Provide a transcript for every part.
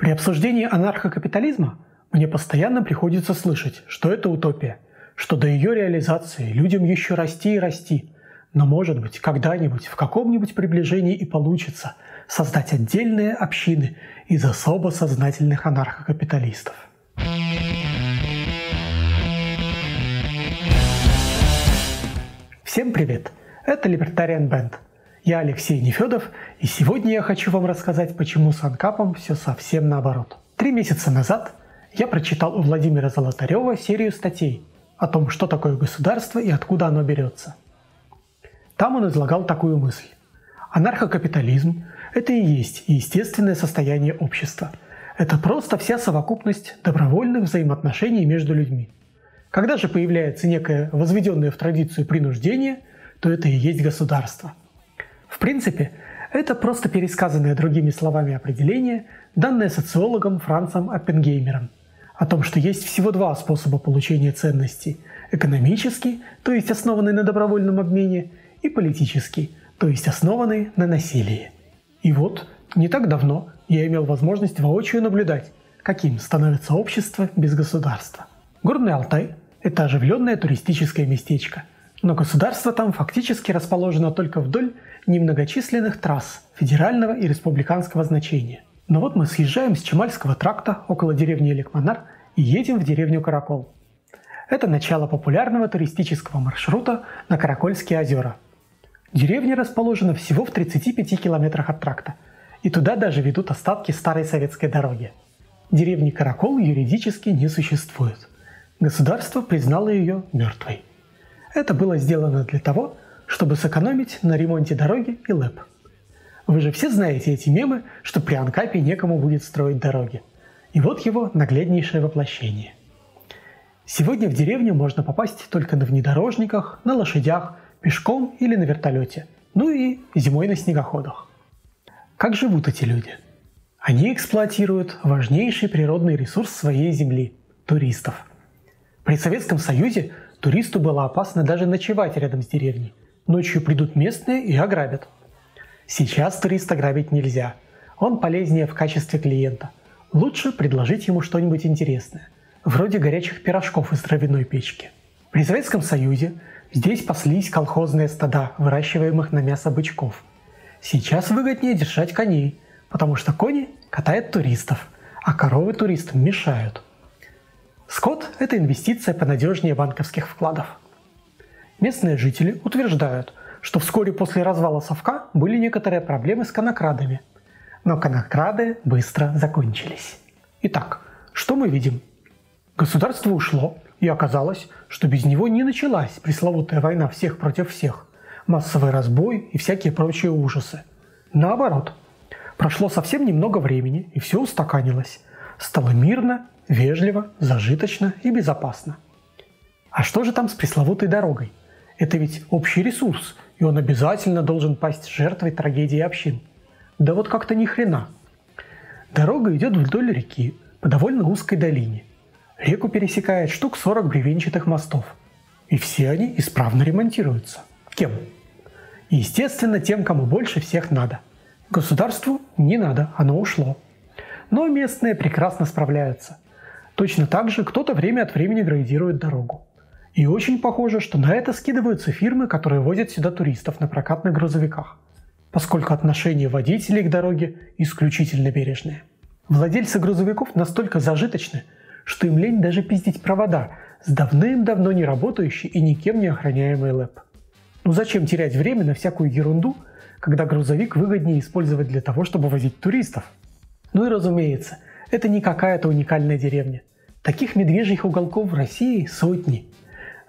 При обсуждении анархокапитализма мне постоянно приходится слышать, что это утопия, что до ее реализации людям еще расти и расти, но может быть когда-нибудь в каком-нибудь приближении и получится создать отдельные общины из особо сознательных анархокапиталистов. Всем привет! Это Libertarian Band. Я Алексей Нефедов, и сегодня я хочу вам рассказать, почему с анкапом все совсем наоборот. 3 месяца назад я прочитал у Владимира Золотарева серию статей о том, что такое государство и откуда оно берется. Там он излагал такую мысль. Анархокапитализм – это и есть естественное состояние общества. Это просто вся совокупность добровольных взаимоотношений между людьми. Когда же появляется некое возведенное в традицию принуждение, то это и есть государство. В принципе, это просто пересказанное другими словами определение, данное социологом Францем Оппенгеймером, о том, что есть всего 2 способа получения ценностей – экономический, то есть основанный на добровольном обмене, и политический, то есть основанный на насилии. И вот, не так давно я имел возможность воочию наблюдать, каким становится общество без государства. Горный Алтай – это оживленное туристическое местечко, но государство там фактически расположено только вдоль немногочисленных трасс федерального и республиканского значения. Но вот мы съезжаем с Чемальского тракта около деревни Эликманар и едем в деревню Каракол. Это начало популярного туристического маршрута на Каракольские озера. Деревня расположена всего в 35 километрах от тракта, и туда даже ведут остатки старой советской дороги. Деревни Каракол юридически не существует. Государство признало ее мертвой. Это было сделано для того, чтобы сэкономить на ремонте дороги и ЛЭП. Вы же все знаете эти мемы, что при анкапе некому будет строить дороги. И вот его нагляднейшее воплощение. Сегодня в деревню можно попасть только на внедорожниках, на лошадях, пешком или на вертолете, ну и зимой на снегоходах. Как живут эти люди? Они эксплуатируют важнейший природный ресурс своей земли – туристов. При Советском Союзе туристу было опасно даже ночевать рядом с деревней. Ночью придут местные и ограбят. Сейчас туриста грабить нельзя. Он полезнее в качестве клиента. Лучше предложить ему что-нибудь интересное, вроде горячих пирожков из дровяной печки. При Советском Союзе здесь паслись колхозные стада, выращиваемых на мясо бычков. Сейчас выгоднее держать коней, потому что кони катают туристов, а коровы туристам мешают. Скот – это инвестиция понадежнее банковских вкладов. Местные жители утверждают, что вскоре после развала совка были некоторые проблемы с конокрадами. Но конокрады быстро закончились. Итак, что мы видим? Государство ушло, и оказалось, что без него не началась пресловутая война всех против всех, массовый разбой и всякие прочие ужасы. Наоборот, прошло совсем немного времени, и все устаканилось. Стало мирно, вежливо, зажиточно и безопасно. А что же там с пресловутой дорогой? Это ведь общий ресурс, и он обязательно должен пасть жертвой трагедии общин. Да вот как-то ни хрена. Дорога идет вдоль реки, по довольно узкой долине. Реку пересекает штук 40 бревенчатых мостов. И все они исправно ремонтируются. Кем? Естественно, тем, кому больше всех надо. Государству не надо, оно ушло. Но местные прекрасно справляются. Точно так же кто-то время от времени грейдирует дорогу. И очень похоже, что на это скидываются фирмы, которые возят сюда туристов на прокатных грузовиках, поскольку отношение водителей к дороге исключительно бережное. Владельцы грузовиков настолько зажиточны, что им лень даже пиздить провода с давным-давно не работающей и никем не охраняемой ЛЭП. Ну зачем терять время на всякую ерунду, когда грузовик выгоднее использовать для того, чтобы возить туристов? Ну и разумеется, это не какая-то уникальная деревня. Таких медвежьих уголков в России сотни.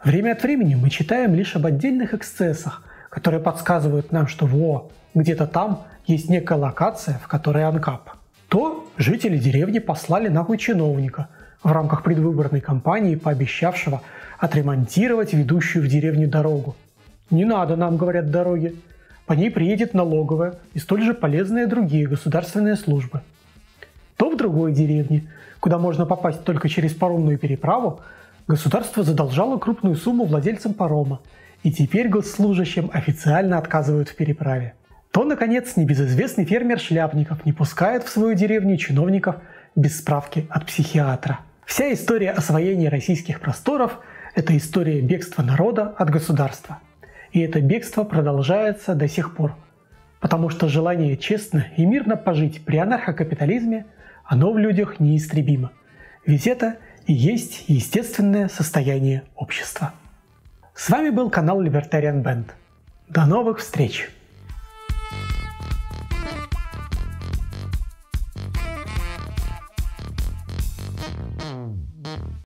Время от времени мы читаем лишь об отдельных эксцессах, которые подсказывают нам, что где-то там есть некая локация, в которой анкап. То жители деревни послали нахуй чиновника в рамках предвыборной кампании, пообещавшего отремонтировать ведущую в деревню дорогу. Не надо нам, говорят, дороги. По ней приедет налоговая и столь же полезные другие государственные службы. То в другой деревне, куда можно попасть только через паромную переправу, государство задолжало крупную сумму владельцам парома, и теперь госслужащим официально отказывают в переправе. То, наконец, небезызвестный фермер Шляпников не пускает в свою деревню чиновников без справки от психиатра. Вся история освоения российских просторов – это история бегства народа от государства. И это бегство продолжается до сих пор, потому что желание честно и мирно пожить при анархокапитализме, оно в людях неистребимо. Ведь это и есть естественное состояние общества. С вами был канал Libertarian Band. До новых встреч!